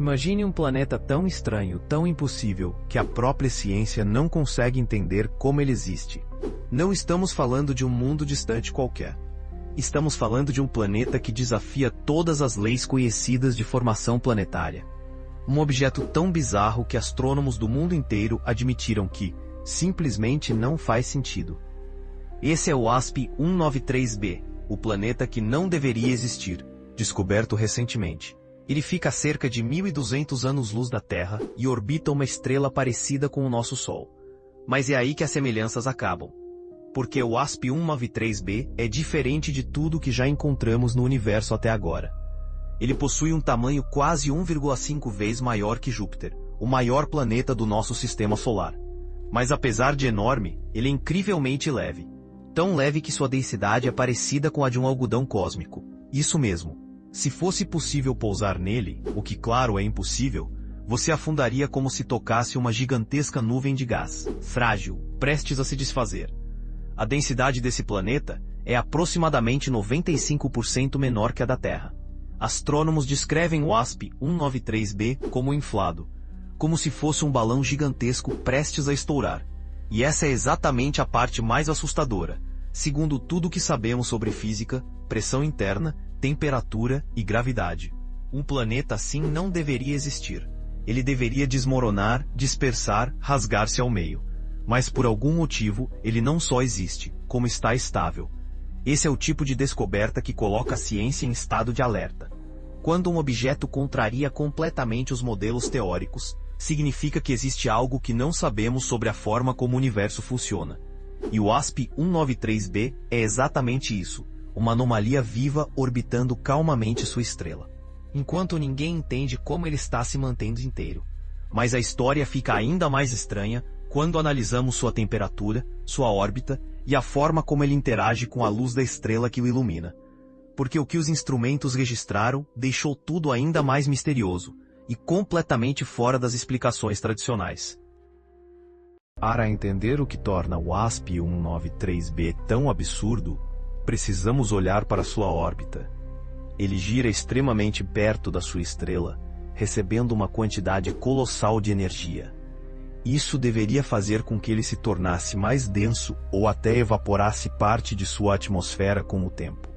Imagine um planeta tão estranho, tão impossível, que a própria ciência não consegue entender como ele existe. Não estamos falando de um mundo distante qualquer. Estamos falando de um planeta que desafia todas as leis conhecidas de formação planetária. Um objeto tão bizarro que astrônomos do mundo inteiro admitiram que, simplesmente não faz sentido. Esse é o WASP-193b, o planeta que não deveria existir, descoberto recentemente. Ele fica a cerca de 1.200 anos-luz da Terra e orbita uma estrela parecida com o nosso Sol. Mas é aí que as semelhanças acabam. Porque o WASP-193b é diferente de tudo que já encontramos no universo até agora. Ele possui um tamanho quase 1,5 vezes maior que Júpiter, o maior planeta do nosso sistema solar. Mas apesar de enorme, ele é incrivelmente leve. Tão leve que sua densidade é parecida com a de um algodão cósmico. Isso mesmo. Se fosse possível pousar nele, o que claro é impossível, você afundaria como se tocasse uma gigantesca nuvem de gás, frágil, prestes a se desfazer. A densidade desse planeta é aproximadamente 95% menor que a da Terra. Astrônomos descrevem o WASP-193b como inflado, como se fosse um balão gigantesco prestes a estourar. E essa é exatamente a parte mais assustadora, segundo tudo o que sabemos sobre física, pressão interna, temperatura e gravidade. Um planeta assim não deveria existir. Ele deveria desmoronar, dispersar, rasgar-se ao meio. Mas por algum motivo, ele não só existe, como está estável. Esse é o tipo de descoberta que coloca a ciência em estado de alerta. Quando um objeto contraria completamente os modelos teóricos, significa que existe algo que não sabemos sobre a forma como o universo funciona. E o WASP-193b é exatamente isso. Uma anomalia viva orbitando calmamente sua estrela. Enquanto ninguém entende como ele está se mantendo inteiro. Mas a história fica ainda mais estranha quando analisamos sua temperatura, sua órbita e a forma como ele interage com a luz da estrela que o ilumina. Porque o que os instrumentos registraram deixou tudo ainda mais misterioso e completamente fora das explicações tradicionais. Para entender o que torna o WASP-193b tão absurdo, precisamos olhar para sua órbita. Ele gira extremamente perto da sua estrela, recebendo uma quantidade colossal de energia. Isso deveria fazer com que ele se tornasse mais denso ou até evaporasse parte de sua atmosfera com o tempo.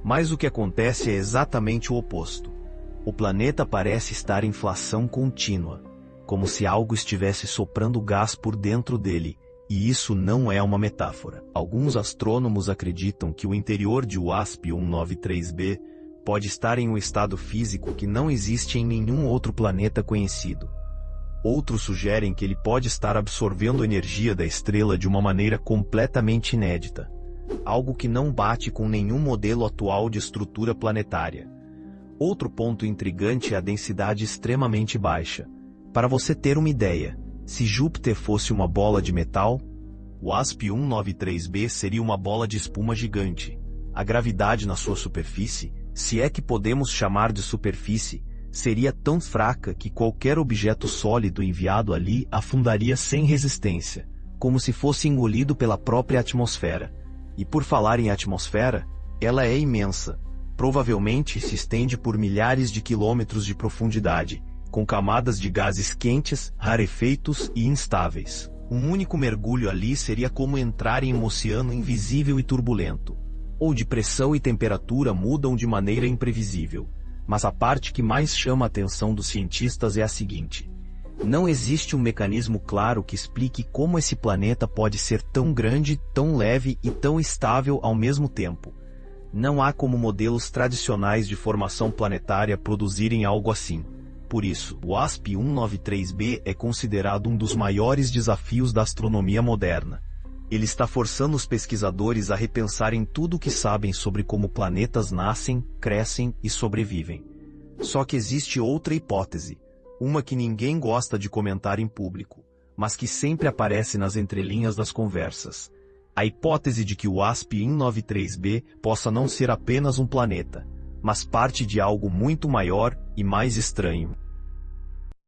Mas o que acontece é exatamente o oposto. O planeta parece estar em inflação contínua, como se algo estivesse soprando gás por dentro dele. E isso não é uma metáfora. Alguns astrônomos acreditam que o interior de WASP-193b pode estar em um estado físico que não existe em nenhum outro planeta conhecido. Outros sugerem que ele pode estar absorvendo energia da estrela de uma maneira completamente inédita, algo que não bate com nenhum modelo atual de estrutura planetária. Outro ponto intrigante é a densidade extremamente baixa. Para você ter uma ideia, se Júpiter fosse uma bola de metal, o WASP-193b seria uma bola de espuma gigante. A gravidade na sua superfície, se é que podemos chamar de superfície, seria tão fraca que qualquer objeto sólido enviado ali afundaria sem resistência, como se fosse engolido pela própria atmosfera. E por falar em atmosfera, ela é imensa. Provavelmente se estende por milhares de quilômetros de profundidade, com camadas de gases quentes, rarefeitos e instáveis. Um único mergulho ali seria como entrar em um oceano invisível e turbulento, onde pressão e temperatura mudam de maneira imprevisível. Mas a parte que mais chama a atenção dos cientistas é a seguinte: não existe um mecanismo claro que explique como esse planeta pode ser tão grande, tão leve e tão estável ao mesmo tempo. Não há como modelos tradicionais de formação planetária produzirem algo assim. Por isso, o WASP-193b é considerado um dos maiores desafios da astronomia moderna. Ele está forçando os pesquisadores a repensarem tudo o que sabem sobre como planetas nascem, crescem e sobrevivem. Só que existe outra hipótese, uma que ninguém gosta de comentar em público, mas que sempre aparece nas entrelinhas das conversas. A hipótese de que o WASP-193b possa não ser apenas um planeta, mas parte de algo muito maior e mais estranho.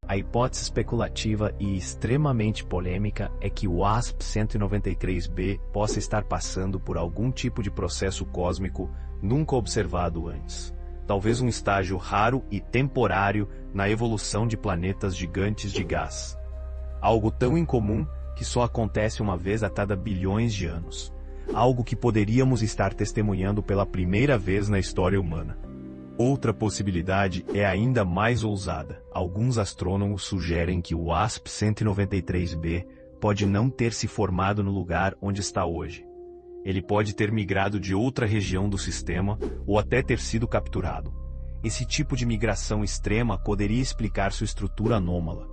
A hipótese especulativa e extremamente polêmica é que o WASP-193b possa estar passando por algum tipo de processo cósmico nunca observado antes. talvez um estágio raro e temporário na evolução de planetas gigantes de gás. Algo tão incomum que só acontece uma vez a cada bilhões de anos. Algo que poderíamos estar testemunhando pela primeira vez na história humana. Outra possibilidade é ainda mais ousada. Alguns astrônomos sugerem que o WASP-193b pode não ter se formado no lugar onde está hoje. Ele pode ter migrado de outra região do sistema ou até ter sido capturado. Esse tipo de migração extrema poderia explicar sua estrutura anômala.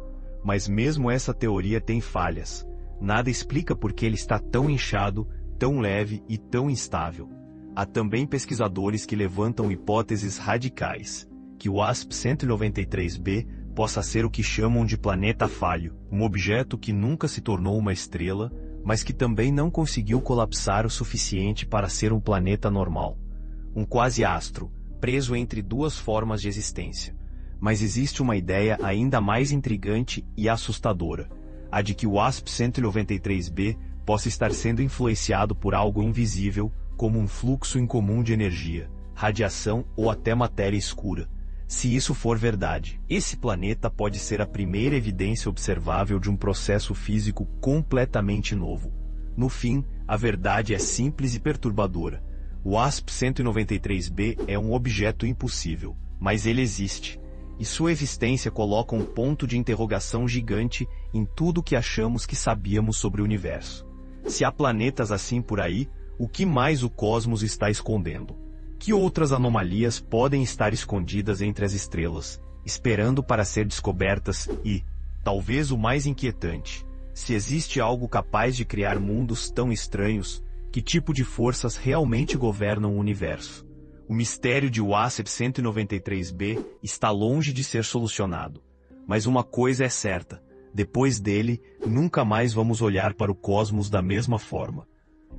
Mas mesmo essa teoria tem falhas. Nada explica por que ele está tão inchado, tão leve e tão instável. Há também pesquisadores que levantam hipóteses radicais, que o WASP-193b possa ser o que chamam de planeta falho, um objeto que nunca se tornou uma estrela, mas que também não conseguiu colapsar o suficiente para ser um planeta normal. Um quase-astro, preso entre duas formas de existência. Mas existe uma ideia ainda mais intrigante e assustadora, a de que o WASP-193b possa estar sendo influenciado por algo invisível, como um fluxo incomum de energia, radiação ou até matéria escura. Se isso for verdade, esse planeta pode ser a primeira evidência observável de um processo físico completamente novo. No fim, a verdade é simples e perturbadora. O WASP-193b é um objeto impossível, mas ele existe. E sua existência coloca um ponto de interrogação gigante em tudo que achamos que sabíamos sobre o universo. Se há planetas assim por aí, o que mais o cosmos está escondendo? Que outras anomalias podem estar escondidas entre as estrelas, esperando para ser descobertas e, talvez o mais inquietante, se existe algo capaz de criar mundos tão estranhos, que tipo de forças realmente governam o universo? O mistério de WASP-193b está longe de ser solucionado. Mas uma coisa é certa, depois dele, nunca mais vamos olhar para o cosmos da mesma forma.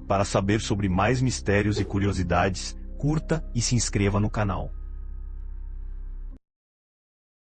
Para saber sobre mais mistérios e curiosidades, curta e se inscreva no canal.